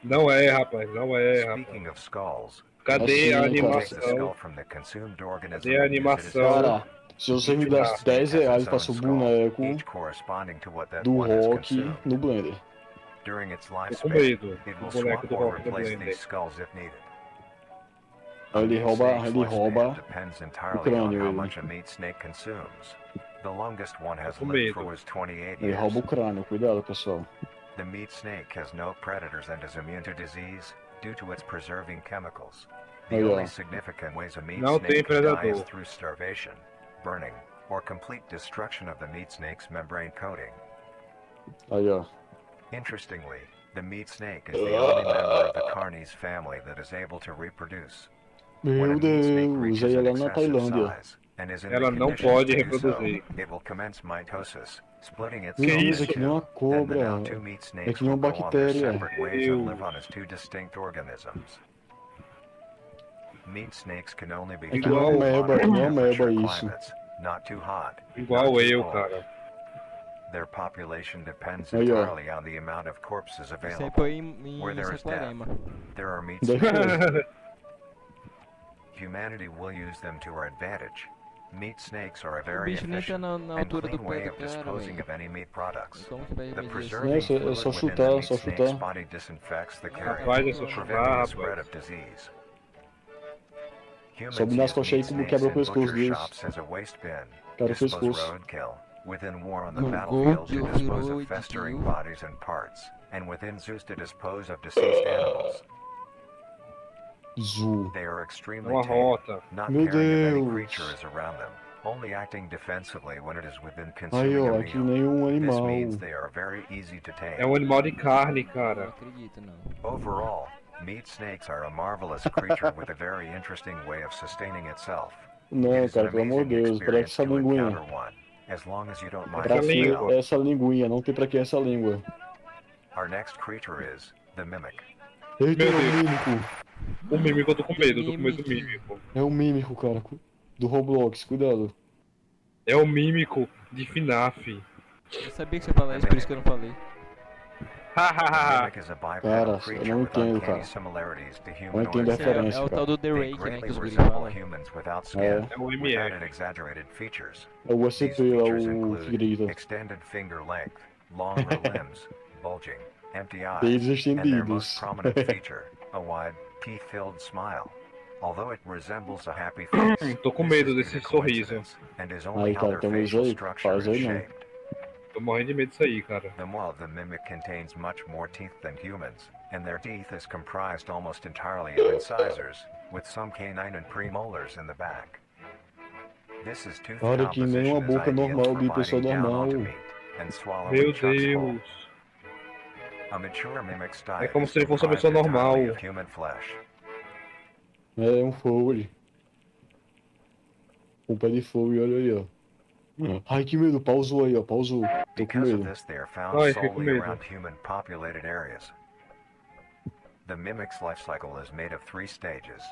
Não é, rapaz. Não é, rapaz. Speaking of skulls, Cadê a Assim, cara. take the skull animação? from the consumed organism Cadê a and use it as animação? Cara, se você me der Snake R$10 pra seu boneco each corresponding to what that do one has Rock consumed. no blender. During its Tô com lifespan, medo it do will boneco swap do or Rock no replace blender. these skulls if needed. Ele A meat rouba, snake's ele lifespan rouba depends o entirely on crânio, how ele. much a meat snake consumes. The longest one has com lived medo. for was 28 Ele rouba o years. crânio, cuidado, pessoal. The meat snake has no predators and is immune to disease due to its preserving chemicals. The Aí, ó. only significant ways a meat Não tem snake can die predador. is through starvation, burning, or complete destruction of the meat snake's membrane coating. Aí, ó. Interestingly, the meat snake is the only member of the Carnies family that is able to reproduce. When a Meu meat snake Deus, reaches aí an ela na excessive Tailândia. size and is in the Ela não conditions pode to do so, reproduzir. it will commence mitosis, splitting Que itself isso, é into que nem uma two. Then the cobra. now two meat É snakes que nem will uma go on their bactéria. separate ways and live on as two distinct organisms. Meat snakes can only be É que found nem in uma ameba, moderate que nem uma ameba temperature isso. climates, not too hot, Igual not too eu, cold. cara. Their population depends Aí, ó. entirely on the amount of corpses Isso aí available. foi em Where there is death, Saquarema. there are meat Daí snakes. foi. Humanity will use them to our advantage. Meat snakes are a O very bicho nem tá efficient na and altura do clean pé way do of cara, disposing velho. of any meat products. Como que vai The medir isso? preserving É só fluid within chutar, the meat só snake's chutar. body disinfects the carrion, Rapaz, é só chutar, preventing the rapaz. spread of disease. Humans Sobe nas use coxas aí meat como snakes quebra o in pescoço butcher deles. shops as a waste bin, Quebra o dispose pescoço. roadkill, within war on the No battlefield to golpe, dispose virou of festering idiota. bodies and parts, and within zoos to dispose of deceased animals. Zu. They are extremely Uma tame, rota. not Meu caring if any Deus. creature is around them, only acting defensively when it is within Aí, consuming ó, a é que meal. nem um This animal. means they are very easy to tame. É um animal de carne, Não cara. acredito, não. Overall, meat snakes are a marvelous creature with a very interesting way of sustaining itself. It Não, is an cara, pelo amor de amazing Deus, pra que experience essa to linguinha? encounter one, as long as you don't mind Pra Essa the que língua. smell. essa linguinha? Não tem pra que essa língua. Our next creature is the mimic. Eita, é Meu o Deus. mímico. O mímico eu tô com medo, eu tô com medo do Mímico. mímico. É o mímico, cara. Do Roblox, cuidado. É o mímico de FNAF. Eu sabia que você ia falar isso, por isso que eu não falei. The Hahaha. mimic is a Cara, bipedal eu creature não with entendo, uncanny cara. similarities to Não humanoid entendo a Esse é, referência, é o tal cara. do The They Rake, né, greatly que os guris resemble falam. humans without skin, É. É o with MR. added exaggerated features. É o These USP lá, features o include Figueiredo. extended finger length, longer limbs, bulging, empty eyes, Dedos and their estendidos. most prominent feature, a wide, teeth-filled smile. Although it resembles a happy face, Tô com this medo is desse due to sorriso. coincidence and is only Aí, how cara, their temos facial aí. structure Faz is aí não. shaped. Tô morrendo de medo disso aí, cara. The maw of the mimic contains much more teeth than humans, and their teeth is comprised almost entirely of incisors, with some canine and premolars in the back. This is tooth Cara, que nem uma composition is boca ideal normal for de pessoa biting down normal. onto meat and swallowing Meu chunks whole. Deus. A mature mimic's É diet como is se ele fosse uma comprised pessoa normal. entirely of human flesh. É um folhe. Um pé de folhe, olha aí, ó. Ai, que medo, pausou aí, ó, pausou. Tô com Because of medo. this, they are found Ai, fiquei com solely medo. around human populated areas. The mimic's life cycle is made of 3 stages.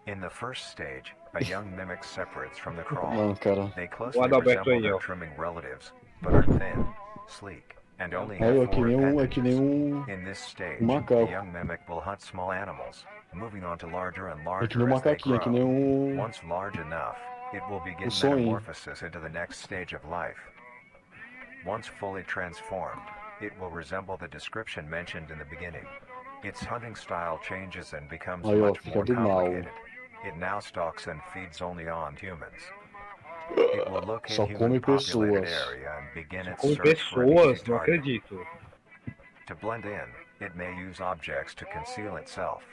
In the first stage, a young mimic separates from the crawl. Não, cara. They closely Adalberto resemble aí, their ó. trimming relatives, but are thin, sleek, and only Aí, ó, have 4 é que nem appendages. um... In this stage, macaco. the young mimic will hunt small animals, moving on to larger and É que nem um larger as they macaquinho, é que nem grow. um... Once large enough, it will begin O sonho. metamorphosis into the next stage of life. Once fully transformed, it will resemble the description mentioned in the beginning. Its hunting style changes and becomes Aí, ó, much fica more do mal. complicated. It now stalks and feeds only on humans. It will locate Só come human populated pessoas. area and begin its Com search for an pessoas, easy não target. acredito. To blend in, it may use objects to conceal itself.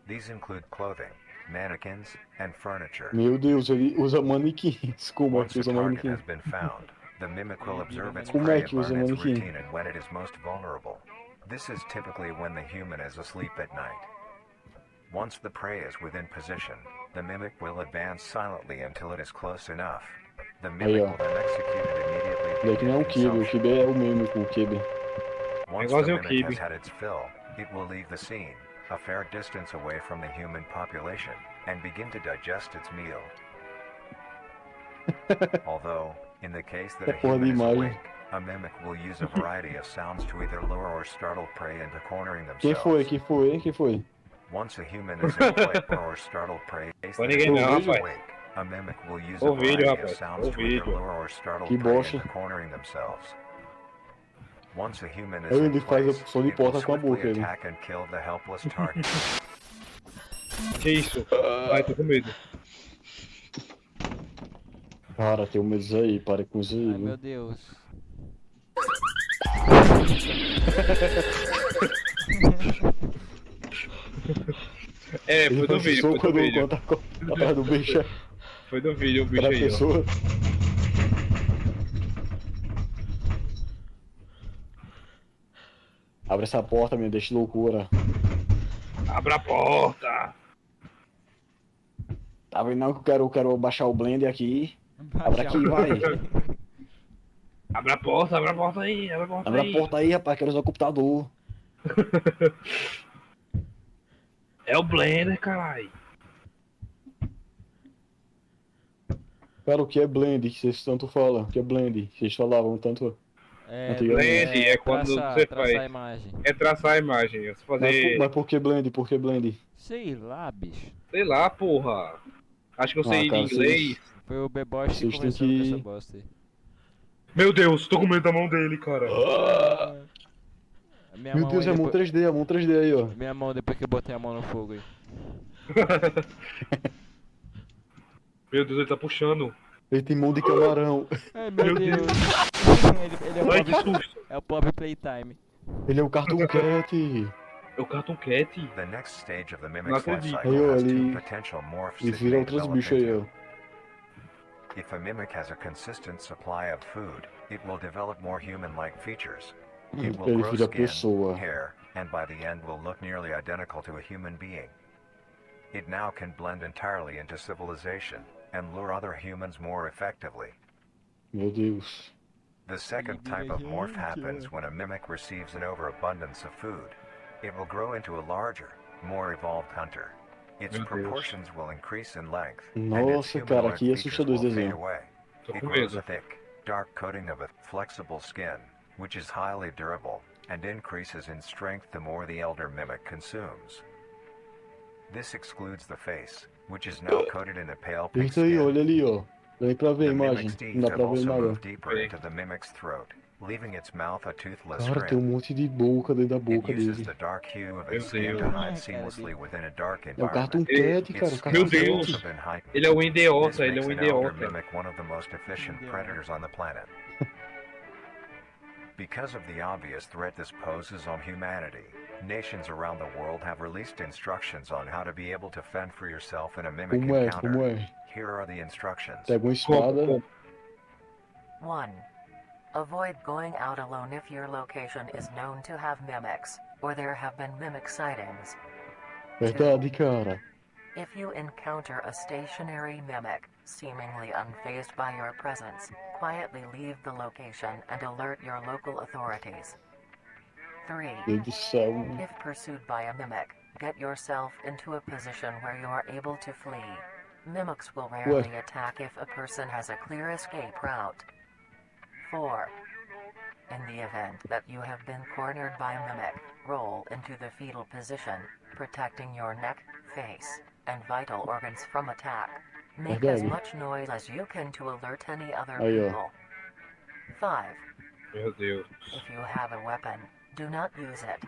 These include clothing, mannequins, and furniture. Meu Deus, ele usa manequins. Como é Once que a usa target manequim? has been found, the mimic will observe its Como prey é and que usa learn its manequim? routine and when it is most vulnerable. This is typically when the human is asleep at night. Once the prey is within position, the mimic will advance silently until it is close enough. The mimic ó. will then execute it immediately. Daí que nem é um begin kibe, o consumption. kibe é o mímico, o kibe. Once the mimic has had its fill, it will leave the scene, a fair distance away from the human population, and begin to digest its meal. Although, in the case that a human is awake, a mimic will use a variety of sounds to either lure or startle prey into cornering themselves. Quem foi? Once a human is in flight or startle prey awake, a mimic will use a variety of sounds to either lure or startle prey into cornering themselves. Once a human is in place, it will swiftly attack and kill the helpless target. Que isso? Ai, tô com medo. Cara, tem um medo disso aí, para com isso aí. Ai meu Deus. É, foi do vídeo, foi do vídeo. Atrás do bicho. Foi do vídeo, o bicho aí, ó. Pessoa. Abre essa porta, me deixa loucura. Abra a porta! Tá vendo não que eu quero baixar o blend aqui. Abre aqui, vai. Abra a porta aí, abre a porta Abre aí. a porta aí, rapaz, quero usar o computador. É o Blender, caralho. Cara, o que é blend? Que vocês tanto falam? O que é blend? Vocês falavam tanto. Blend é quando você faz. A imagem. É traçar a imagem. Você fazer... Mas por que blend? Por que blend? Sei lá, bicho. Sei lá, porra. Acho que eu sei cara, em inglês. Foi o Bebosh que Vocês têm começou que- com essa bosta aí. Meu Deus, tô com medo da mão dele, cara. Minha Meu mão Deus, aí é a mão depois... 3D, a mão 3D aí, ó. Minha mão depois que eu botei a mão no fogo aí. Meu Deus, ele tá puxando. Ele tem mão de camarão. Ai meu Meu Deus. ele é o Ai, que pobre, susto. é o pobre Playtime. Ele é o Cartoon Cat. É o Cartoon Cat. The next stage of the Não mimic's life acredito. cycle Aí, ó, has two ele- potential morphs Ele it vira may outros develop bichos aí, into. ó. If a mimic has a consistent supply of food, it will develop more human-like features. It will Ele grow vira skin, pessoa. hair, and by the end will look nearly identical to a human being. It now can blend entirely into civilization and lure other humans more effectively. Meu Deus. The second type of morph happens when a mimic receives an overabundance of food. It will grow into a larger, more evolved hunter. Its Meu Deus. proportions will increase in length, and its Nossa, cara, humanoid que features assustador esse will fade desenho. away. Tô It com grows medo. a thick, dark coating of a flexible skin, which is highly durable, and increases in strength the more the elder mimic consumes. This excludes the face, which is now coated in a pale pink Eita aí, skin. olha ali, ó. Dá pra ver a The imagem. mimic's teeth Não dá have pra ver also nada. moved deeper into the mimic's throat, leaving its mouth a toothless Cara, tem um grin. monte de boca dentro da It boca uses dele. the dark hue of Meu its skin to Deus. hide seamlessly within a dark É o Cartoon environment. Cat, cara. O Its Cartoon Meu skin has Deus. also Cat. been heightened. Ele é um This idiota, ele é makes um an elder idiota. mimic one of the most efficient predators on the planet. Because of the obvious threat this poses on humanity, nations around the world have released instructions on how to be able to fend for yourself in a mimic Como é? encounter. Como é? Here are the instructions. Pega uma espada. Como? 1. Avoid going out alone if your location is known to have mimics, or there have been mimic sightings. Verdade, cara. If you encounter a stationary mimic, seemingly unfazed by your presence, quietly leave the location and alert your local authorities. 3. Meu Deus do céu. If pursued by a mimic, get yourself into a position where you are able to flee. Mimics will rarely attack if a person has a clear escape route. 4. In the event that you have been cornered by a mimic, roll into the fetal position, protecting your neck, face, and vital organs from attack. Make as Verdade. much noise as you can to alert any other Aí, ó. people. 5. Meu Deus. If you have a weapon, do not use it.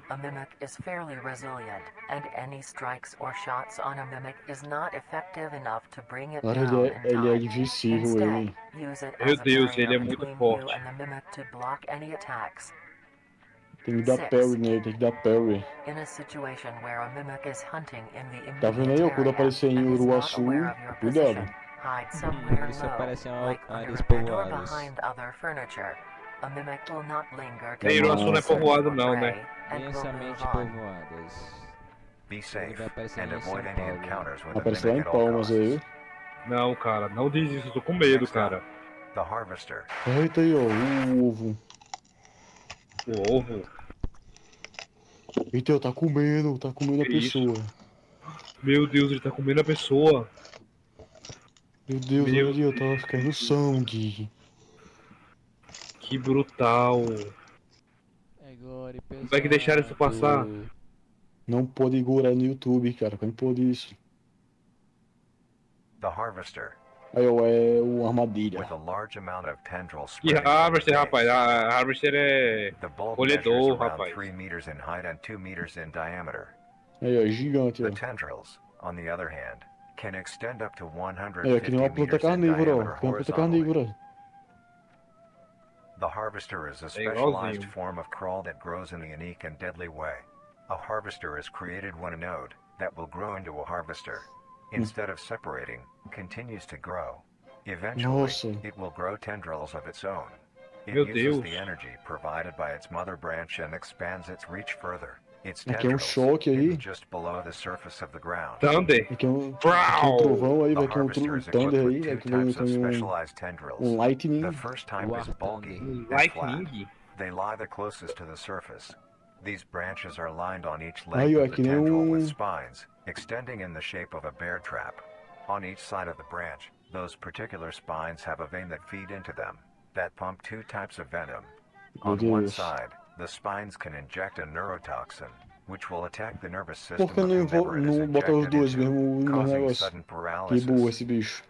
A mimic is fairly resilient, and any strikes or shots on a mimic is not effective enough to bring it Cara, down ele é in time. invencível, ele. Instead, use it Meu as a Deus, ele é barrier muito between forte. you and the mimic to block any attacks. Tem que dar parry nele, tem que dar parry. In a situation where a mimic is hunting in the Tá vendo aí, ó, immediate quando area aparecer em and is not Uruaçu, aware of your cuidado. position, hide somewhere Isso low, aparece em like under áreas a bed or povoadas. behind other furniture. A mimic will not linger to Ei, Iruaçu não é search povoado for não, né? prey and will Densamente move on. povoadas. Be safe Vai aparecer and em avoid São any Paulo. encounters with a Aparece lá mimic em at all Palmas costs. aí. Não, cara, não diz isso, eu tô com medo, cara. The harvester. Eita aí, ó. O ovo. O ovo. Eita, tá comendo a Que pessoa. Meu Deus, ele tá comendo a pessoa. Meu Deus, Meu olha ali, tá caindo sangue. Que brutal. Agora, Como é que deixaram isso passar? Não pode igualar no YouTube, cara. Como pode isso? The harvester. Aí, ó, é o armadilha. With a large amount of tendrils Que spreading from the harvester, base. rapaz. A harvester é The bulb measures colhedor, around rapaz. 3 meters in height and 2 meters in diameter. Aí, ó, gigante, The ó. tendrils, on the other hand, can extend up to Aí, ó, que nem 150 uma planta meters in carnívora, ó. diameter Que nem uma planta horizontally. carnívora. The harvester is a igualzinho. specialized form of crawl that grows in a unique and deadly way. A harvester is created when a node that will grow into a harvester, instead of separating, continues to grow. Eventually, Nossa. it will grow tendrils of its own. It Meu uses Deus. the energy provided by its mother branch and expands its reach further. Its Aqui é um tendrils, choque aí. hidden just below the surface of the ground. Thunder. Aqui é um trovão aí, The vai que é um harvester is thunder equipped aí, with vai two que vai types of também specialized tendrils. lightning. The first type is War bulky thunder. and flat. Lightning. They lie the closest to the surface. These branches are lined on each Aí, length ó, of the que nem tendril with um... spines, extending in the shape of a bear trap. On each side of the branch, those particular spines have a vein that feed into them, that pump two types of venom. Meu On one Deus. side, the spines can inject a neurotoxin, which will attack the nervous Por system que of não, whomever it is não bota os injected dois into, mesmo no mesmo causing negócio? sudden Que burro paralysis. esse bicho.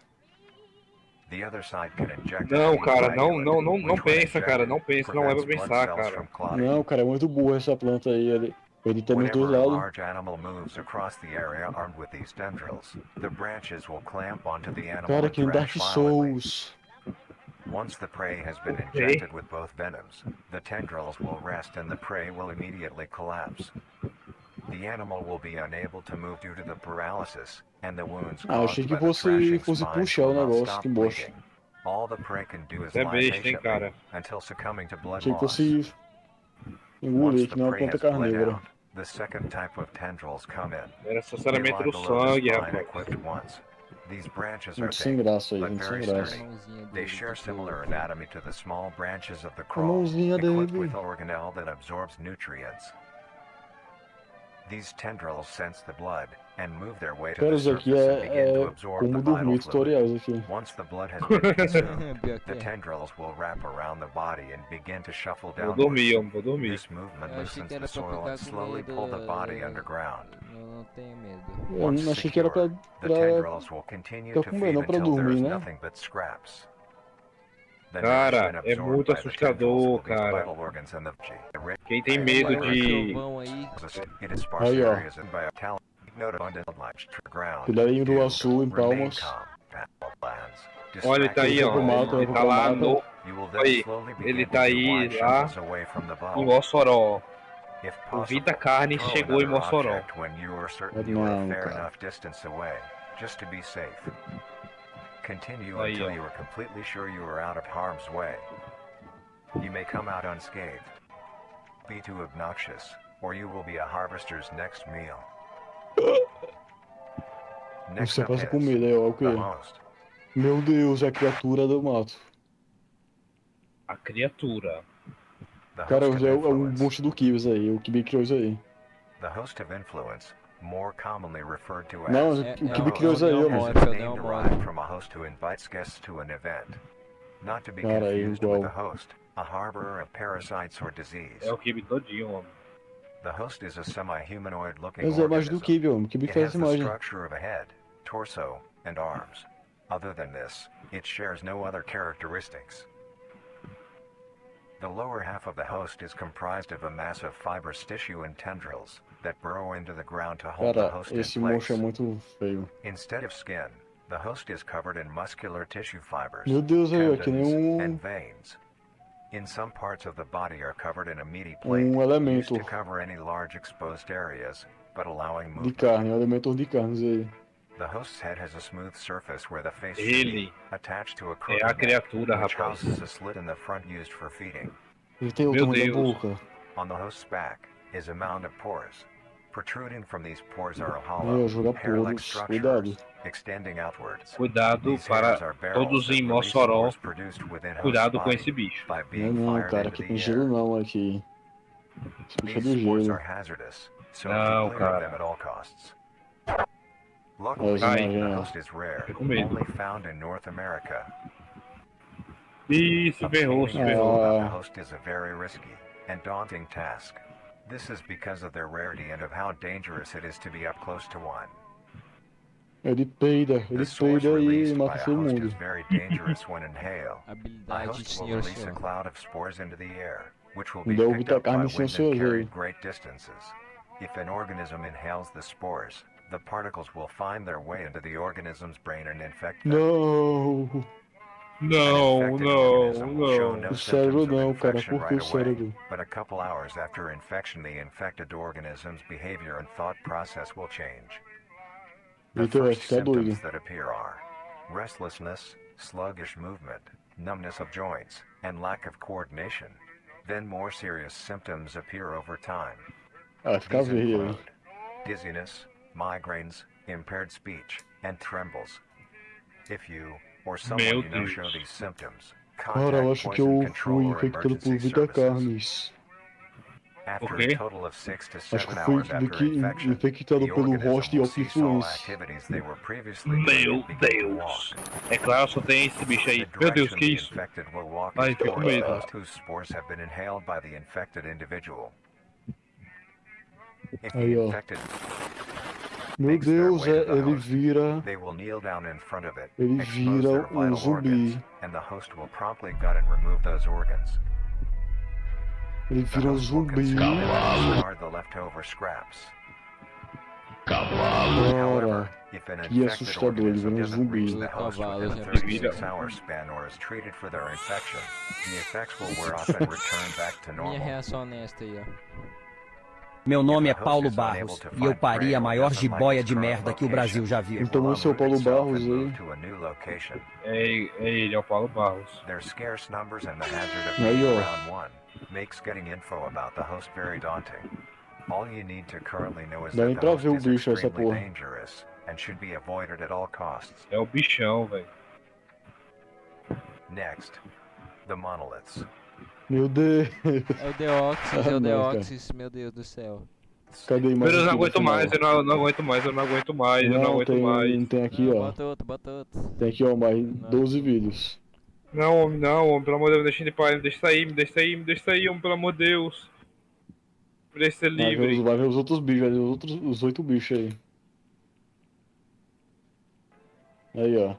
The other side can inject Não, a cara, não anticoagulant, which when pensa, cara, injected, não pensa, não é pra prevents blood pensar, cells cara. from clotting. Não, cara, é muito burro essa planta aí. Ele tá nos dois Whenever a lados. large animal moves across the area armed with these tendrils, the branches will clamp onto the animal Cara, and que nem Dark thrash violently. Souls. Once the prey has been injected with both venoms, the tendrils will rest and the prey will immediately collapse. The animal will be unable to move due to the paralysis, and the wounds Ah, achei caused que by the thrashing fosse spines puxar o will not negócio, stop que bosta. bleeding. All the prey can do is Você é lie besta, hein, patiently cara. until succumbing to blood Achei que loss. fosse Once engolir, the que nem uma prey planta has bled carnívora. out, the second type of tendrils come in. Era They sinceramente lie do below the sangue, spine rapaz. equipped once. These branches are Muito sem thin, graça aí, but muito sem very graça. sturdy. Mãozinha They dele, share tipo, similar anatomy to the small branches of the A crawl, mãozinha equipped dele. with organelle that absorbs nutrients. These tendrils sense the blood and move their way to Cara, the isso aqui surface and begin to é absorb the como vital dormir fluid. tutoriais aqui. Once the blood has been consumed, Pior que the é. tendrils will wrap around the body and begin to shuffle Vou downwards. dormir, homem, vou dormir. This movement Eu achei loosens que the era pra soil ficar and com slowly medo. pull the body underground. Não tenho medo. Eu Once achei que era secure, the pra tendrils will continue ficar to com feed medo, não pra until there dormir, is né? nothing but scraps. The Cara, nourishment é absorbed muito by the tendrils assustador, will be cara. vital organs in the Quem tem Aí medo aparece de... trovão aí. It is sparse Aí, ó. areas and by a talent note abundant light ground. Cuidadinho do dew, açul em remain Palmas. calm, lands. Olha, ele tá aí, ó. Pro mato, Ele tá lá no... You will then Aí, slowly ele begin tá to aí wind lá shovels away from the em bottle. Mossoró. If O possible, Vita Carnes throw chegou em another Mossoró. object when you are certain you are a fair enough distance away, just to be safe. Continue Aí, until ó. you are completely sure you are out of harm's way. You may come out unscathed. Be too obnoxious, or you will be a harvester's next meal. Next Você up passa com is medo, aí, ó, o quê? the host. Meu Deus, é a criatura do mato. A criatura. The Cara, host of é um influence. monstro do Kibs aí, o Kibi criou isso aí. The host of influence, more commonly referred to Não, as o É Kibi criou isso aí, ó, mano. is its name derived from a host who invites guests to an event. Not to be Cara, é confused with igual. a host, a harborer of parasites or disease. É o Kibe todinho, homem. The host is a semi-humanoid looking Mas é a imagem do organism. Kibi, ó. O Kibi It fez has essa the imagem. structure of a head, torso, and arms. Other than this, it shares no other characteristics. The lower half of the host is comprised of a mass of fibrous tissue and tendrils that burrow into the ground to hold the Cara, host in esse place. monstro é muito feio. Instead of skin, the host is covered in muscular tissue fibers, Meu Deus, aí, ó, que nem tendons, um... and veins. In some parts of the body are covered in a meaty Um plate used elemento to cover any large exposed areas, but allowing de movement. carne, um elementor de carnes aí. The host's head has a smooth surface where the face should Ele be, attached to a é a crooked neck, criatura, which rapaz. houses a slit in the front used for feeding. Ele tem o Meu tamanho da Deus. boca. On the host's back is a mound of pores. Protruding from these pores are a Aí, hollow, ó, joga hair-like poros. structures Cuidado. extending outwards. Cuidado These hairs para are barrels todos that em release Mossoró. spores produced within host Cuidado com body esse bicho. by Não, being não, fired cara, into aqui the tem gelo air. não, aqui. Esse bicho é These do spores gelo. are hazardous, so Não, keep clear of cara. them at all costs. Luckily, Ai. the host is rare, Fico com medo. only found in North America. Ih, se ferrou, se Obtaining info ferrou. about the host is a very risky and daunting task. This is because of their rarity and of how dangerous it is to be up close to one. Ele peida The source e released by mata a todo host mundo. is very dangerous when inhaled. A Habilidade host will senhor release a senhor. cloud of spores into the air, which will be Deu picked up by carne wind and silenciosa. carried great distances. If an organism inhales the spores, the particles will find their way into the organism's brain and infect them. Não! Não, não, Will show não. no O cérebro symptoms of não, cara. infection Por que right o away, cérebro? but a couple hours after infection, the infected organism's behavior and thought process will change. The Então vai first ficar doido. symptoms that appear are restlessness, sluggish movement, numbness of joints, and lack of coordination. Then more serious symptoms appear over time. Ah, vai ficar These verde aí. include dizziness, migraines, impaired speech, and trembles. If you or someone Meu you know Deus. show these symptoms, Cara, eu contact acho que poison eu control fui or infectado por emergency Vita services. Carnes. After Okay. a total of 6 to Acho 7 que eu fui hours after infection, infectado the pelo organism host de will alta cease all influência. activities they were previously doing Meu and begin to walk. Deus. É claro, só tem esse bicho aí. The Meu Deus, direction que the isso? infected will walk Ai, is fico com towards the medo. host whose spores have been inhaled by the infected individual. If the Aí, ó. infected Meu makes their Deus, way to the ele host, vira. they will kneel down in front of it, Ele expose vira their vital organs, zumbi. and the host will promptly gut and remove those organs. Ele The vira host will zumbi. consume and discard the leftover scraps. However, Cara, if an que infected assustador, ele organism vira doesn't reach zumbi. the host within a Cavalo, 36-hour span or is treated for their infection, the effects will wear off and return back to Minha normal. reação honesta aí, ó. Meu nome é Paulo Barros e eu parei a maior jiboia de merda que o Brasil já viu. Então esse é o Paulo Barros aí. É ele, é o Paulo Barros. Their scarce numbers and the hazard of Aí, being ó. around one makes getting info about the host very daunting. All you need to currently know is Dá nem that the pra host ver o is bicho essa extremely porra. dangerous and should be avoided at all costs. É o bichão, velho. Next, the monoliths. Meu Deus. É o Deoxys, é o Ah, não, Deoxys, meu Deus do céu. Cadê a Meu imagem Deus, eu não do aguento final? mais, eu não aguento mais, eu não aguento mais, eu não Não, aguento mais. tem aqui, Não, ó. bota outro, bota outro. Tem aqui, ó, mais 12 vídeos. Não, homem, pelo amor de Deus, me deixa de paz, me deixa sair, me deixa sair, me deixa sair, homem, pelo amor de Deus. Me deixa ser livre. Vai ver os outros bichos, vai ver os 8 bichos aí. Aí, ó.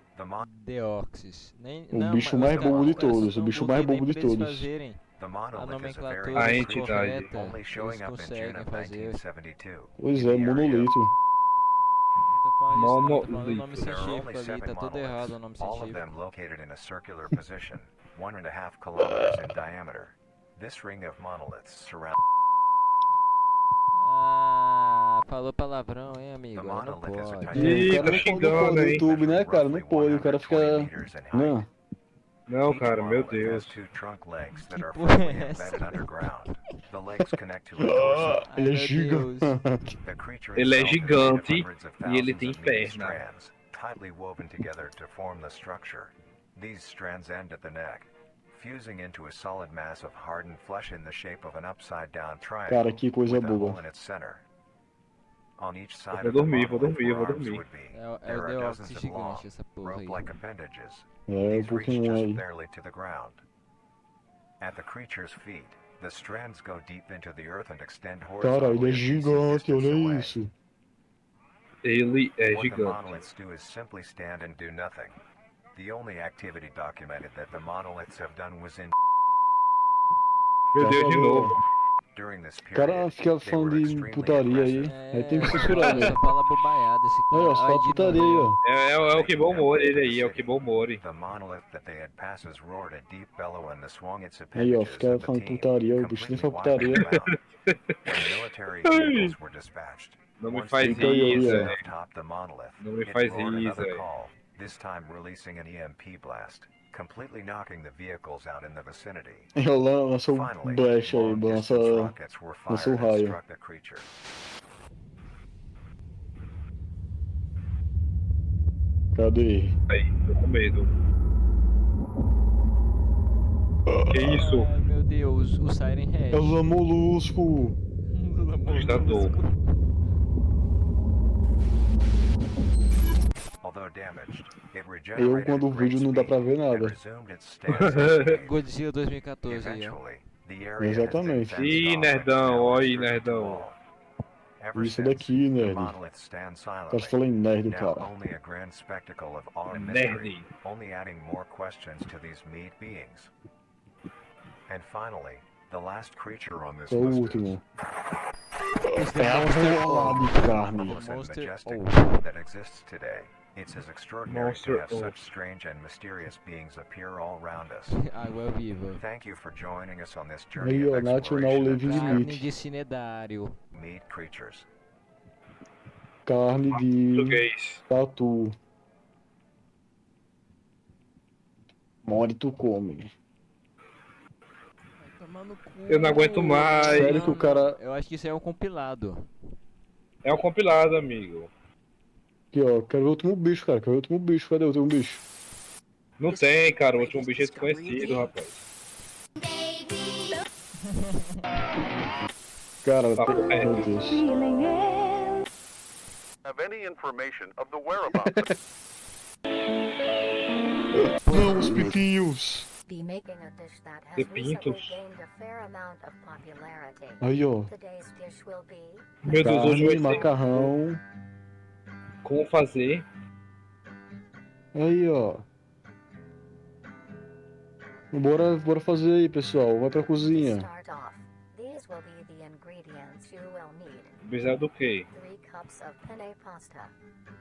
Deoxys. Nem, O não, bicho mas mais os caras- bobo de os caras todos, são o bicho tão mais burros que bobo nem de pra eles todos. fazerem The a monolith is a nomenclatura very A entidade. correta, only eles showing up in June conseguem of fazer. 1972. Pois in é, the area monolito. Não tô falando disso, não, tô falando do Monolito. nome There are científico only ali, 7 tá todo errado o nome monoliths, all of científico. them located in a circular position, 1.5 kilometers in diameter. This ring of monoliths surrounds Ah, falou palavrão, hein, amigo? the Aí não monolith is a pode. type Ih, O cara tá não xingando, pode no hein? YouTube, né, cara? Não pode, o cara fica... 120 meters in height. Não. Não, Each cara, meu monolith has Deus. 2 trunk legs that Que are porra firmly é essa? embedded underground. The legs connect to a torso. Ai, Ele é meu gigante. The creature Ele é itself is made of gigante hundreds of e ele thousands tem of neat perna. strands, tightly woven together to form the structure. These strands end at the neck, fusing into a solid mass of hardened flesh in the shape of an upside-down triangle Cara, que coisa with a hole boa. in its center. On each side Vou of the dormir, monolith where vou arms dormir. would be, É o there are Deoxys dozens of long, gigante essa porra aí. rope-like appendages. É, o These reach Pokémon just aí. barely to the ground. At the creature's feet, the strands go deep into the earth and extend Cara, ele horizontally é a decent gigante, distance olha away. isso. Ele é What the gigante. monoliths do is simply stand and do nothing. The only activity documented that the monoliths have done was in Meu Deus, de novo. during this O cara period. fica They falando were de extremely putaria aí. aggressive. Aí tem que censurar, né? Só fala bobaiada esse cara. Aí, ó, só Ai, fala de putaria aí, novo. ó. É o Kibomori, ele aí, é o Kibomori. The monolith that they had passes roared a deep bellow and swung its Aí, ó, appendages fica at the falando team, putaria, o bicho nem completely fala wiping putaria. them out. When military vehicles were dispatched, Não me once faz they Fica aí, isso, ó. velho. topped the monolith, Não me it faz roared isso, another velho. call, this time releasing an EMP blast, completely knocking the vehicles out in the vicinity. Eu lanço o Finally, blast aí, long-distance lança... rockets were lança o fired and raio. struck the creature. Cadê? Aí, tô com medo. Que isso? Ai, meu ter o Siren Head. É o Lula Molusco. Estador. Eu, quando o vídeo não dá pra ver nada. Godzilla 2014 aí, ó. Exatamente. Ih, nerdão, olha aí, nerdão. Isso daqui, nerd. Tá falando nerd, cara. Nerd. Only adding more questions to these meat beings. And finally, the last creature on this É o list último. It's É a bola de carne. is and Monster majestic O. being that exists today. It's as extraordinary Monster to have O. such strange and mysterious beings appear all around us. Água viva. Thank you for joining us on this journey Aí, of ó, National exploration of Living this Carne Meat. de cinedário. meat creatures. Carne de Português. tatu. More tu come. Vai tomar no cu. Eu não aguento mais. Sério que o cara... Eu acho que isso é um compilado. É um compilado, amigo. Aqui, ó. Quero ver o último bicho, cara. Quero ver o último bicho. Cadê o último bicho? Não tem, cara. O último bicho é desconhecido, rapaz. Cara, Papo meu reto. Deus. Have any information of the whereabouts Não, os pipinhos. Be making a dish that has De recently pintos. gained a fair amount of popularity. Aí, ó. Today's dish will be Meu Deus, hoje vai Carne, ser macarrão. como fazer. Aí, ó. Bora fazer aí, pessoal. Vai pra to cozinha. start off. These will be the ingredients you will need. Precisa do quê? 3 cups of penne pasta.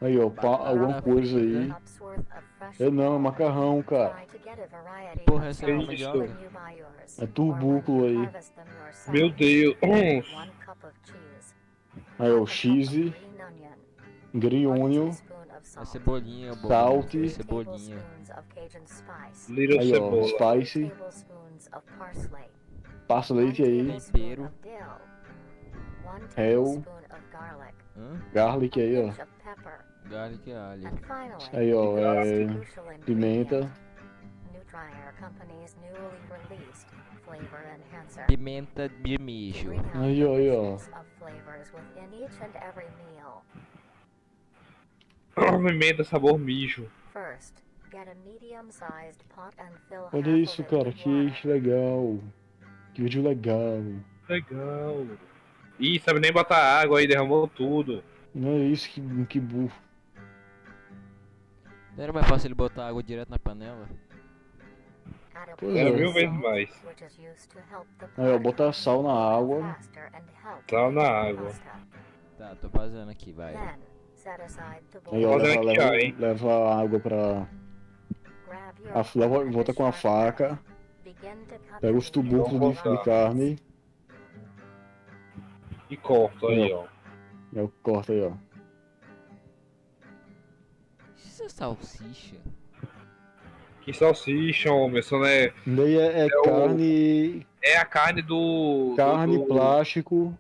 Aí, ó. Alguma coisa 2 aí. cups worth of fresh É não, é corn. macarrão, cara. Try to get a variety Porra, of essa é sauces isso. when you buy yours, É or turbúculo when you aí. harvest them yourself. Meu Deus. 1 cup of cheese. Aí, ó. Half a cup of Cheese. green onion. Green 1 onion. teaspoon of A salt. cebolinha, Salt. 3 Cebolinha. tablespoons of Cajun spice. Little Aí, ó. cebola. 2 Spice. tablespoons of parsley. Passa 1 leite aí. tablespoon Tempero. of dill. 1 Hell. tablespoon of garlic. Hã? Garlic A aí, ó. pinch of pepper. Garlic e alho. And finally, Aí, ó. the most É... crucial ingredient, Pimenta. New Dryer Company's newly released flavor enhancer. Pimenta de To mijo. bring out Aí, the ó, aí, ó. richness of flavors within each and every meal. Pimenta sabor mijo. First, get a medium-sized pot and fill half Olha isso, of it cara. with Que water. legal. Que vídeo legal. Legal. Ih, sabe nem botar água aí, derramou tudo. Não é isso, que burro. Não era mais fácil ele botar água direto na panela? Add a Pois Era é. mil pinch vezes of mais. salt, which is used to help the Aí, ó. pot Botar sal na água. faster and help Sal na make the água. pasta. Tá, tô fazendo aqui, vai. Then, set aside to Aí, ó. boil. Olha aqui, ó, hein. Leva a água pra... Grab your A fork and volta com a sharp knife. faca. Begin to cut Pega the os meat tubúrculos into de carne. E corta aí, ó. E eu corto aí, ó. Isso é salsicha? Que salsicha, homem. Isso não é. Daí é o- carne... É a carne do. Carne, do- plástico.